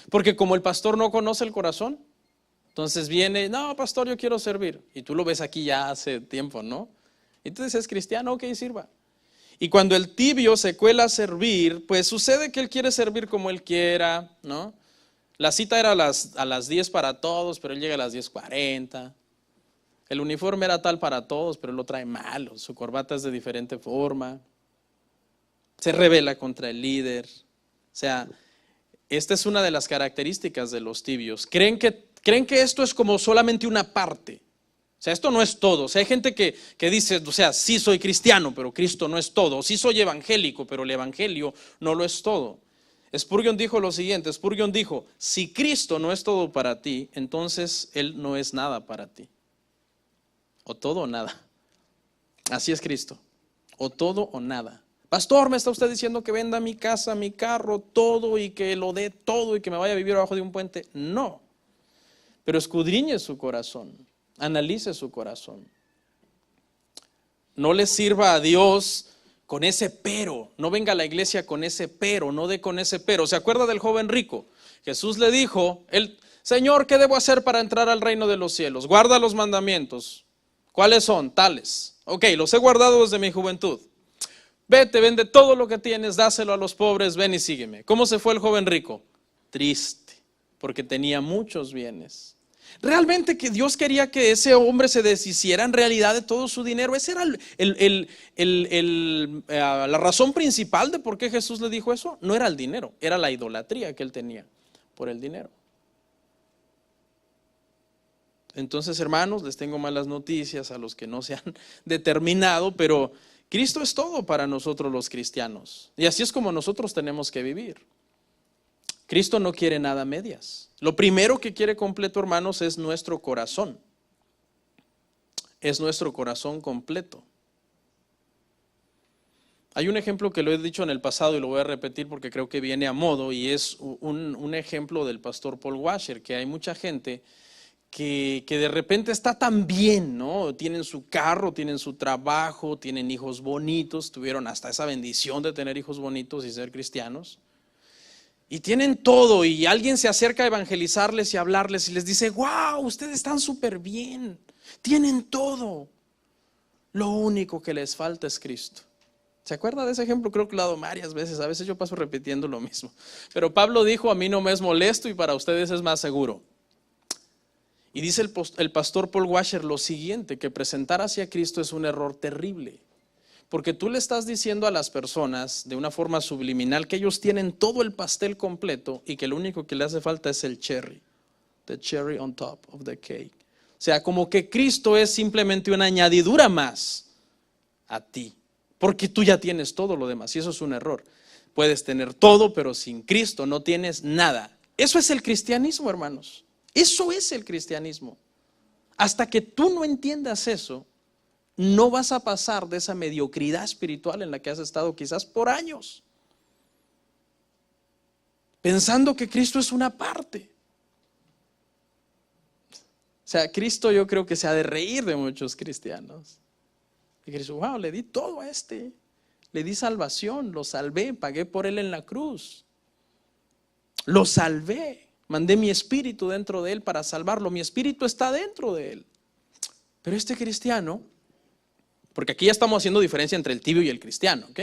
porque como el pastor no conoce el corazón, entonces viene, no, pastor, yo quiero servir. Y tú lo ves aquí ya hace tiempo, ¿no? Entonces es cristiano, ok, sirva. Y cuando el tibio se cuela a servir, pues sucede que él quiere servir como él quiera, ¿no? La cita era a las 10 para todos, pero él llega a las 10:40. El uniforme era tal para todos, pero él lo trae malo. Su corbata es de diferente forma. Se rebela contra el líder. O sea, esta es una de las características de los tibios. Creen que esto es como solamente una parte. O sea, esto no es todo. O sea, hay gente que dice, o sea, sí soy cristiano, pero Cristo no es todo. Sí soy evangélico, pero el evangelio no lo es todo. Spurgeon dijo lo siguiente, Spurgeon dijo, si Cristo no es todo para ti, entonces Él no es nada para ti. O todo o nada. Así es Cristo. O todo o nada. Pastor, ¿me está usted diciendo que venda mi casa, mi carro, todo y que lo dé todo y que me vaya a vivir abajo de un puente? No. Pero escudriñe su corazón, analice su corazón. No le sirva a Dios con ese pero, no venga a la iglesia con ese pero, no dé con ese pero. ¿Se acuerda del joven rico? Jesús le dijo, Señor, ¿qué debo hacer para entrar al reino de los cielos? Guarda los mandamientos. ¿Cuáles son? Tales. Ok, los he guardado desde mi juventud. Vete, vende todo lo que tienes, dáselo a los pobres, ven y sígueme. ¿Cómo se fue el joven rico? Triste, porque tenía muchos bienes. Realmente que Dios quería que ese hombre se deshiciera en realidad de todo su dinero. Esa era la razón principal de por qué Jesús le dijo eso. No era el dinero, era la idolatría que él tenía por el dinero. Entonces, hermanos, les tengo malas noticias a los que no se han determinado, pero Cristo es todo para nosotros los cristianos. Y así es como nosotros tenemos que vivir. Cristo no quiere nada a medias. Lo primero que quiere completo, hermanos, es nuestro corazón. Es nuestro corazón completo. Hay un ejemplo que lo he dicho en el pasado y lo voy a repetir porque creo que viene a modo, y es un ejemplo del pastor Paul Washer, que hay mucha gente que de repente está tan bien, ¿no? Tienen su carro, tienen su trabajo, tienen hijos bonitos, tuvieron hasta esa bendición de tener hijos bonitos y ser cristianos. Y tienen todo y alguien se acerca a evangelizarles y hablarles y les dice, wow, ustedes están súper bien, tienen todo. Lo único que les falta es Cristo. ¿Se acuerda de ese ejemplo? Creo que lo he dado varias veces, a veces yo paso repitiendo lo mismo. Pero Pablo dijo, a mí no me es molesto y para ustedes es más seguro. Y dice el pastor Paul Washer lo siguiente, que presentar hacia Cristo es un error terrible. Porque tú le estás diciendo a las personas de una forma subliminal que ellos tienen todo el pastel completo y que lo único que le hace falta es el cherry, the cherry on top of the cake. O sea, como que Cristo es simplemente una añadidura más a ti, porque tú ya tienes todo lo demás y eso es un error. Puedes tener todo, pero sin Cristo no tienes nada. Eso es el cristianismo, hermanos. Eso es el cristianismo. Hasta que tú no entiendas eso, no vas a pasar de esa mediocridad espiritual en la que has estado quizás por años, pensando que Cristo es una parte. O sea, Cristo yo creo que se ha de reír de muchos cristianos. Y Cristo, wow, le di todo a este, le di salvación, lo salvé, pagué por él en la cruz, lo salvé. Mandé mi espíritu dentro de él para salvarlo. Mi espíritu está dentro de él. Pero este cristiano, porque aquí ya estamos haciendo diferencia entre el tibio y el cristiano, ¿ok?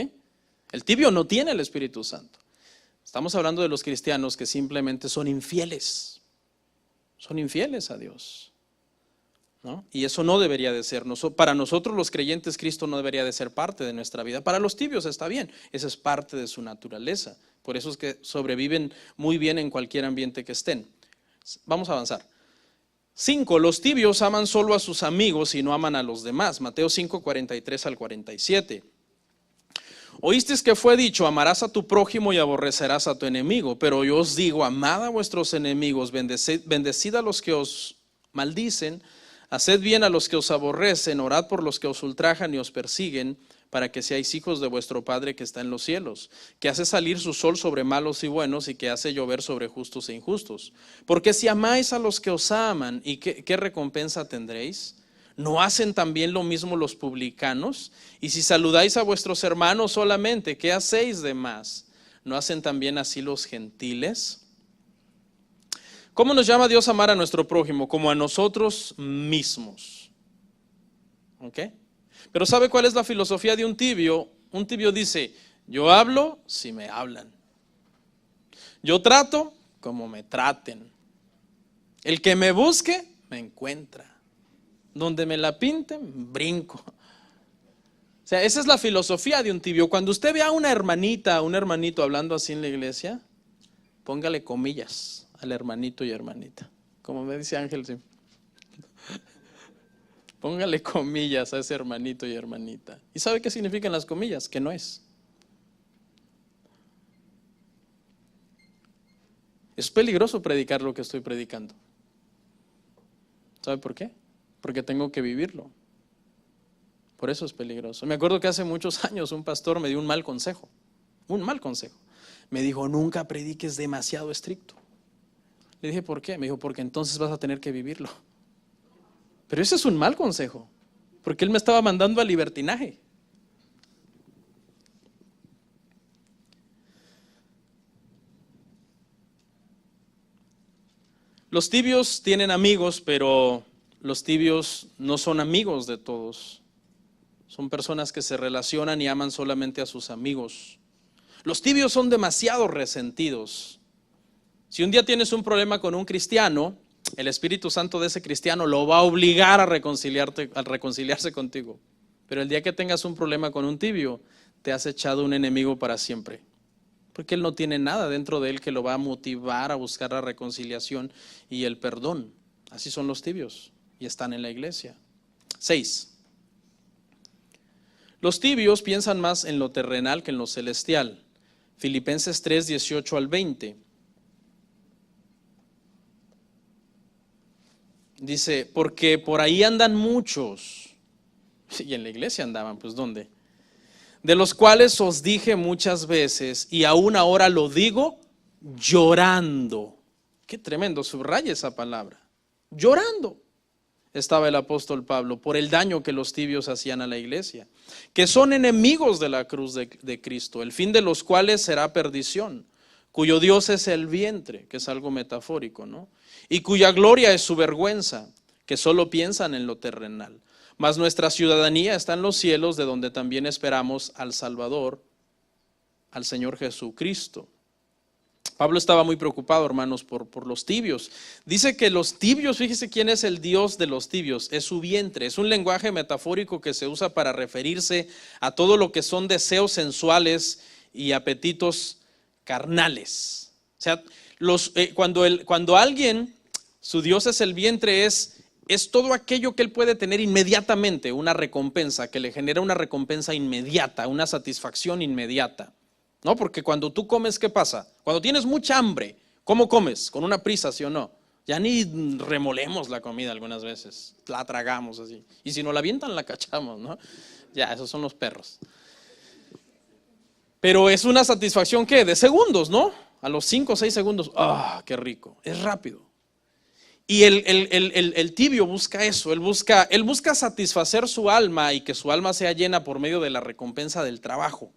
El tibio no tiene el Espíritu Santo. Estamos hablando de los cristianos que simplemente son infieles. Son infieles a Dios, ¿no? Y eso no debería de ser. Para nosotros los creyentes, Cristo no debería de ser parte de nuestra vida. Para los tibios está bien, esa es parte de su naturaleza. Por eso es que sobreviven muy bien en cualquier ambiente que estén. Vamos a avanzar. 5. Los tibios aman solo a sus amigos y no aman a los demás. Mateo 5, 43 al 47. Oísteis que fue dicho, amarás a tu prójimo y aborrecerás a tu enemigo. Pero yo os digo, amad a vuestros enemigos, bendecid a los que os maldicen, haced bien a los que os aborrecen, orad por los que os ultrajan y os persiguen, para que seáis hijos de vuestro Padre que está en los cielos, que hace salir su sol sobre malos y buenos y que hace llover sobre justos e injustos. Porque si amáis a los que os aman, ¿y qué recompensa tendréis? ¿No hacen también lo mismo los publicanos? Y si saludáis a vuestros hermanos solamente, ¿qué hacéis de más? ¿No hacen también así los gentiles? ¿Cómo nos llama Dios a amar a nuestro prójimo? Como a nosotros mismos. ¿Ok? Pero ¿sabe cuál es la filosofía de un tibio? Un tibio dice, yo hablo si me hablan. Yo trato como me traten. El que me busque, me encuentra. Donde me la pinten, brinco. O sea, esa es la filosofía de un tibio. Cuando usted ve a una hermanita, un hermanito hablando así en la iglesia, póngale comillas al hermanito y hermanita. Como me dice Ángel, sí. Póngale comillas a ese hermanito y hermanita. ¿Y sabe qué significan las comillas? Que no es. Es peligroso predicar lo que estoy predicando. ¿Sabe por qué? Porque tengo que vivirlo. Por eso es peligroso. Me acuerdo que hace muchos años un pastor me dio un mal consejo. Un mal consejo. Me dijo, nunca prediques demasiado estricto. Le dije, ¿por qué? Me dijo, porque entonces vas a tener que vivirlo. Pero ese es un mal consejo, porque él me estaba mandando al libertinaje. Los tibios tienen amigos, pero los tibios no son amigos de todos. Son personas que se relacionan y aman solamente a sus amigos. Los tibios son demasiado resentidos. Si un día tienes un problema con un cristiano, el Espíritu Santo de ese cristiano lo va a obligar a reconciliarse contigo. Pero el día que tengas un problema con un tibio, te has echado un enemigo para siempre. Porque él no tiene nada dentro de él que lo va a motivar a buscar la reconciliación y el perdón. Así son los tibios y están en la iglesia. 6. Los tibios piensan más en lo terrenal que en lo celestial. Filipenses 3, 18 al 20. Dice, porque por ahí andan muchos, y en la iglesia andaban, pues ¿dónde? De los cuales os dije muchas veces, y aún ahora lo digo, llorando. Qué tremendo, subraya esa palabra. Llorando estaba el apóstol Pablo por el daño que los tibios hacían a la iglesia, que son enemigos de la cruz de Cristo, el fin de los cuales será perdición, cuyo Dios es el vientre, que es algo metafórico, ¿no? Y cuya gloria es su vergüenza, que solo piensan en lo terrenal. Mas nuestra ciudadanía está en los cielos, de donde también esperamos al Salvador, al Señor Jesucristo. Pablo estaba muy preocupado, hermanos, por los tibios. Dice que los tibios, fíjese quién es el Dios de los tibios, es su vientre. Es un lenguaje metafórico que se usa para referirse a todo lo que son deseos sensuales y apetitos carnales. O sea, cuando alguien, su Dios es el vientre, es todo aquello que él puede tener inmediatamente, una recompensa, que le genera una recompensa inmediata, una satisfacción inmediata. ¿No? Porque cuando tú comes, ¿qué pasa? Cuando tienes mucha hambre, ¿cómo comes? Con una prisa, ¿sí o no? Ya ni remolemos la comida algunas veces, la tragamos así. Y si nos la avientan, la cachamos, ¿no? Ya, esos son los perros. Pero es una satisfacción, ¿qué? De segundos, ¿no? A los 5 o 6 segundos, ¡ah, qué rico! Es rápido. Y el tibio busca eso, él busca satisfacer su alma y que su alma sea llena por medio de la recompensa del trabajo,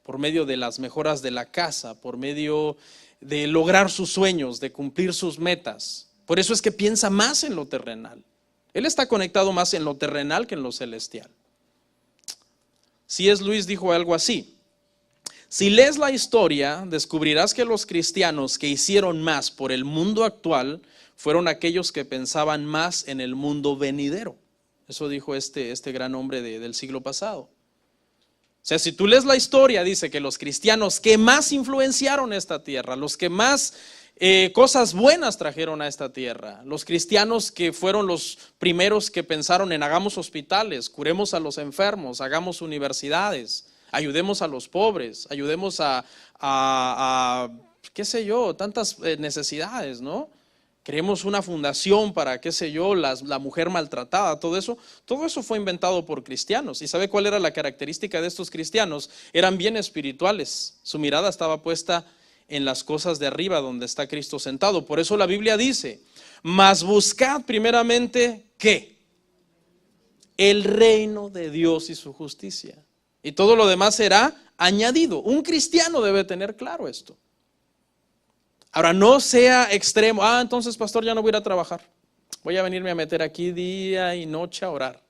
por medio de las mejoras de la casa, por medio de lograr sus sueños, de cumplir sus metas. Por eso es que piensa más en lo terrenal. Él está conectado más en lo terrenal que en lo celestial. C.S. Lewis dijo algo así: si lees la historia, descubrirás que los cristianos que hicieron más por el mundo actual fueron aquellos que pensaban más en el mundo venidero. Eso dijo este gran hombre del siglo pasado. O sea, si tú lees la historia, dice que los cristianos que más influenciaron esta tierra, los que más cosas buenas trajeron a esta tierra, los cristianos que fueron los primeros que pensaron en hagamos hospitales, curemos a los enfermos, hagamos universidades, ayudemos a los pobres, ayudemos a qué sé yo, tantas necesidades, ¿no? Creemos una fundación para, qué sé yo, la mujer maltratada, todo eso fue inventado por cristianos. ¿Y sabe cuál era la característica de estos cristianos? Eran bien espirituales, su mirada estaba puesta en las cosas de arriba donde está Cristo sentado. Por eso la Biblia dice, mas buscad primeramente, ¿qué? El reino de Dios y su justicia. Y todo lo demás será añadido. Un cristiano debe tener claro esto. Ahora, no sea extremo. Entonces, pastor, ya no voy a ir a trabajar. Voy a venirme a meter aquí día y noche a orar.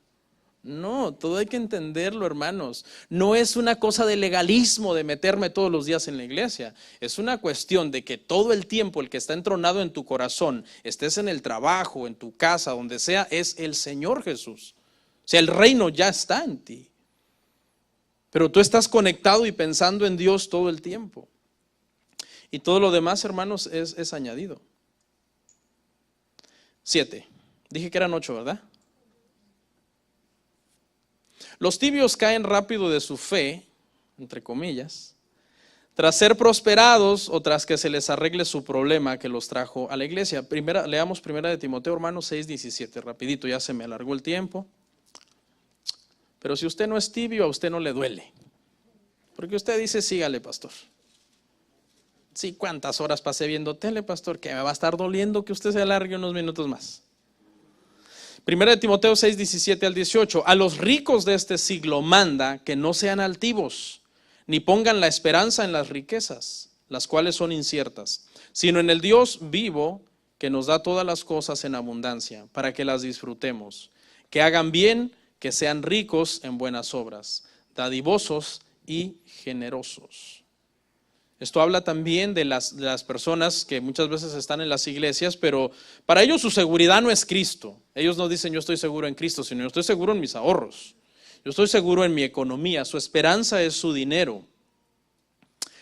No, todo hay que entenderlo, hermanos. No es una cosa de legalismo de meterme todos los días en la iglesia. Es una cuestión de que todo el tiempo el que está entronado en tu corazón, estés en el trabajo, en tu casa, donde sea, es el Señor Jesús. O sea, el reino ya está en ti. Pero tú estás conectado y pensando en Dios todo el tiempo. Y todo lo demás, hermanos, es añadido. 7. Dije que eran 8, ¿verdad? Los tibios caen rápido de su fe, entre comillas, tras ser prosperados o tras que se les arregle su problema que los trajo a la iglesia. Leamos primera de Timoteo, hermanos, 6:17. Rapidito, ya se me alargó el tiempo. Pero si usted no es tibio, a usted no le duele. Porque usted dice, sígale, pastor. Sí, ¿cuántas horas pasé viendo tele, pastor? Que me va a estar doliendo que usted se alargue unos minutos más. Primera de Timoteo 6:17 al 18. A los ricos de este siglo manda que no sean altivos, ni pongan la esperanza en las riquezas, las cuales son inciertas, sino en el Dios vivo que nos da todas las cosas en abundancia, para que las disfrutemos. Que hagan bien, que sean ricos en buenas obras, dadivosos y generosos. Esto habla también de las personas que muchas veces están en las iglesias, pero para ellos su seguridad no es Cristo. Ellos no dicen yo estoy seguro en Cristo, sino yo estoy seguro en mis ahorros. Yo estoy seguro en mi economía. Su esperanza es su dinero.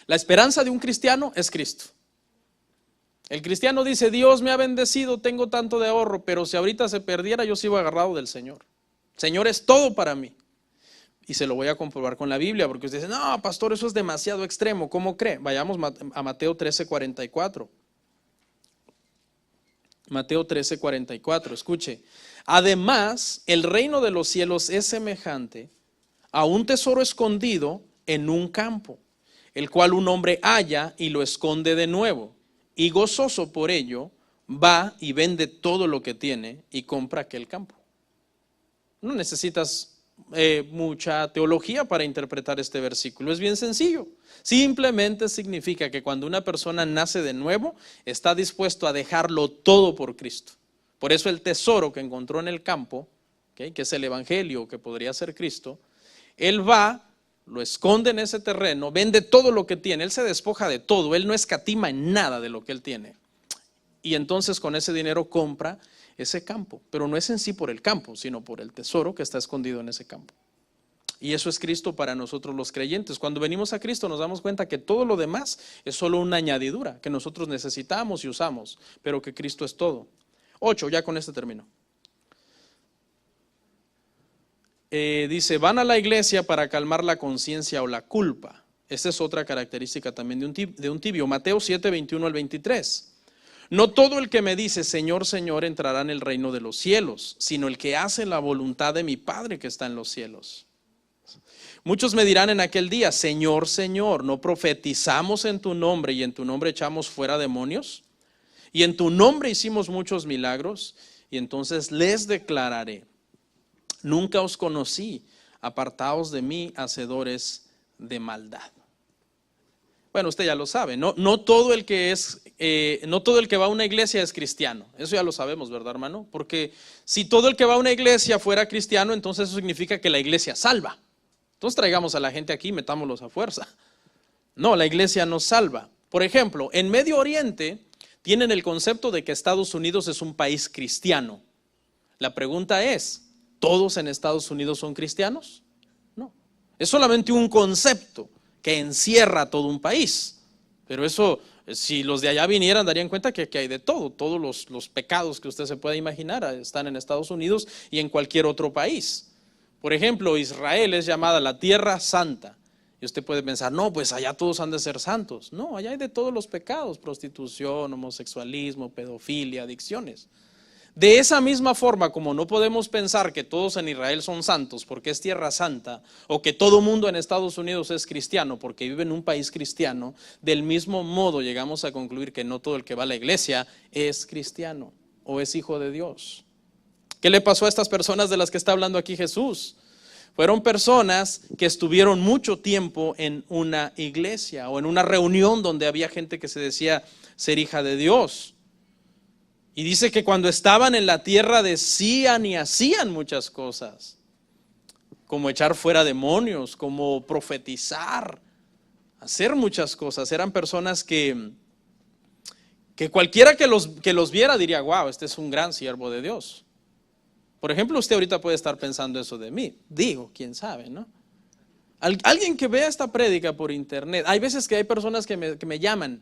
La esperanza de un cristiano es Cristo. El cristiano dice, Dios me ha bendecido, tengo tanto de ahorro, pero si ahorita se perdiera yo sigo agarrado del Señor. Señor es todo para mí. Y se lo voy a comprobar con la Biblia, porque usted dice, no, pastor, eso es demasiado extremo. ¿Cómo cree? Vayamos a Mateo 13:44. Mateo 13:44, escuche. Además, el reino de los cielos es semejante a un tesoro escondido en un campo, el cual un hombre halla y lo esconde de nuevo. Y gozoso por ello, va y vende todo lo que tiene y compra aquel campo. No necesitas mucha teología para interpretar este versículo. Es bien sencillo. Simplemente significa que cuando una persona nace de nuevo, está dispuesto a dejarlo todo por Cristo. Por eso el tesoro que encontró en el campo, ¿okay?, que es el evangelio, que podría ser Cristo, él va, lo esconde en ese terreno, vende todo lo que tiene, él se despoja de todo, él no escatima en nada de lo que él tiene. Y entonces con ese dinero compra ese campo, pero no es en sí por el campo, sino por el tesoro que está escondido en ese campo. Y eso es Cristo para nosotros los creyentes. Cuando venimos a Cristo nos damos cuenta que todo lo demás es solo una añadidura que nosotros necesitamos y usamos, pero que Cristo es todo. 8, ya con este termino. Dice, van a la iglesia para calmar la conciencia o la culpa. Esta es otra característica también de un tibio. Mateo 7:21 al 23. No todo el que me dice Señor, Señor entrará en el reino de los cielos, sino el que hace la voluntad de mi Padre que está en los cielos. Muchos me dirán en aquel día, Señor, Señor, ¿no profetizamos en tu nombre y en tu nombre echamos fuera demonios? Y en tu nombre hicimos muchos milagros. Y entonces les declararé, nunca os conocí, apartaos de mí, hacedores de maldad. Bueno, usted ya lo sabe, no todo el que no todo el que va a una iglesia es cristiano. Eso ya lo sabemos, ¿verdad, hermano? Porque si todo el que va a una iglesia fuera cristiano, entonces eso significa que la iglesia salva. Entonces traigamos a la gente aquí y metámoslos a fuerza. No, la iglesia no salva. Por ejemplo, en Medio Oriente tienen el concepto de que Estados Unidos es un país cristiano. La pregunta es, ¿todos en Estados Unidos son cristianos? No. Es solamente un concepto que encierra todo un país. Pero eso, si los de allá vinieran, darían cuenta que hay de todo. Todos los pecados que usted se pueda imaginar están en Estados Unidos y en cualquier otro país. Por ejemplo, Israel es llamada la Tierra Santa. Y usted puede pensar, no, pues allá todos han de ser santos. No, allá hay de todos los pecados: prostitución, homosexualismo, pedofilia, adicciones. De esa misma forma, como no podemos pensar que todos en Israel son santos porque es tierra santa, o que todo mundo en Estados Unidos es cristiano porque vive en un país cristiano, del mismo modo llegamos a concluir que no todo el que va a la iglesia es cristiano o es hijo de Dios. ¿Qué le pasó a estas personas de las que está hablando aquí Jesús? Fueron personas que estuvieron mucho tiempo en una iglesia o en una reunión donde había gente que se decía ser hija de Dios. Y dice que cuando estaban en la tierra decían y hacían muchas cosas, como echar fuera demonios, como profetizar, hacer muchas cosas. Eran personas que cualquiera que los viera diría, wow, este es un gran siervo de Dios. Por ejemplo, usted ahorita puede estar pensando eso de mí. Digo, quién sabe, ¿no? Alguien que vea esta prédica por internet. Hay veces que hay personas que me llaman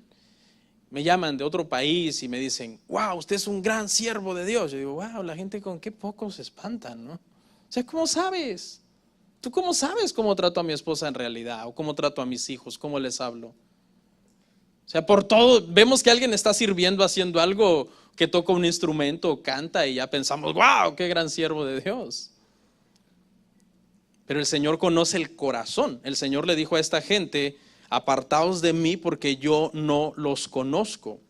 de otro país y me dicen, wow, usted es un gran siervo de Dios. Yo digo, wow, la gente con qué poco se espantan, ¿no? O sea, ¿cómo sabes? ¿Tú cómo sabes cómo trato a mi esposa en realidad? ¿O cómo trato a mis hijos? ¿Cómo les hablo? O sea, por todo, vemos que alguien está sirviendo, haciendo algo, que toca un instrumento o canta y ya pensamos, wow, qué gran siervo de Dios. Pero el Señor conoce el corazón. El Señor le dijo a esta gente, apartaos de mí porque yo no los conozco.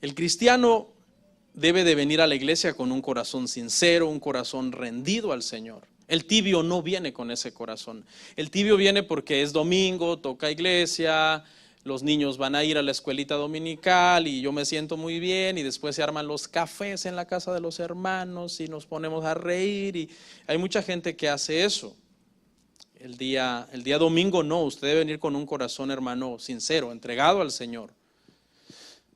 El cristiano debe de venir a la iglesia con un corazón sincero, un corazón rendido al Señor. El tibio no viene con ese corazón. El tibio viene porque es domingo, toca iglesia, los niños van a ir a la escuelita dominical y yo me siento muy bien, y después se arman los cafés en la casa de los hermanos y nos ponemos a reír, y hay mucha gente que hace eso. El día domingo no, usted debe venir con un corazón, hermano, sincero, entregado al Señor.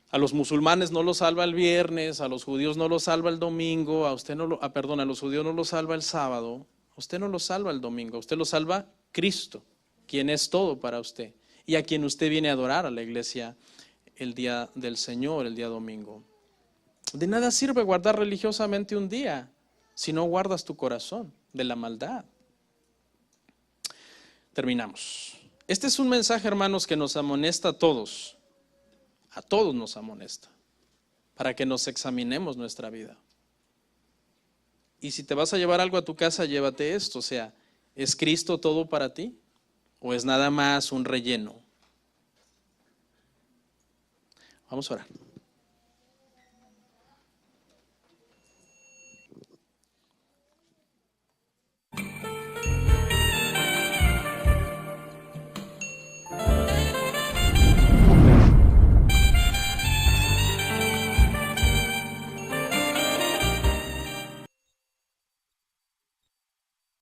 A los musulmanes no los salva el viernes, a los judíos no los salva el domingo, a los judíos no los salva el sábado, a usted no los salva el domingo, a usted lo salva Cristo, quien es todo para usted y a quien usted viene a adorar a la iglesia el día del Señor, el día domingo. De nada sirve guardar religiosamente un día si no guardas tu corazón de la maldad. Terminamos. Este es un mensaje, hermanos, que nos amonesta a todos nos amonesta, para que nos examinemos nuestra vida. Y si te vas a llevar algo a tu casa, llévate esto, o sea, ¿es Cristo todo para ti? ¿O es nada más un relleno? Vamos a orar.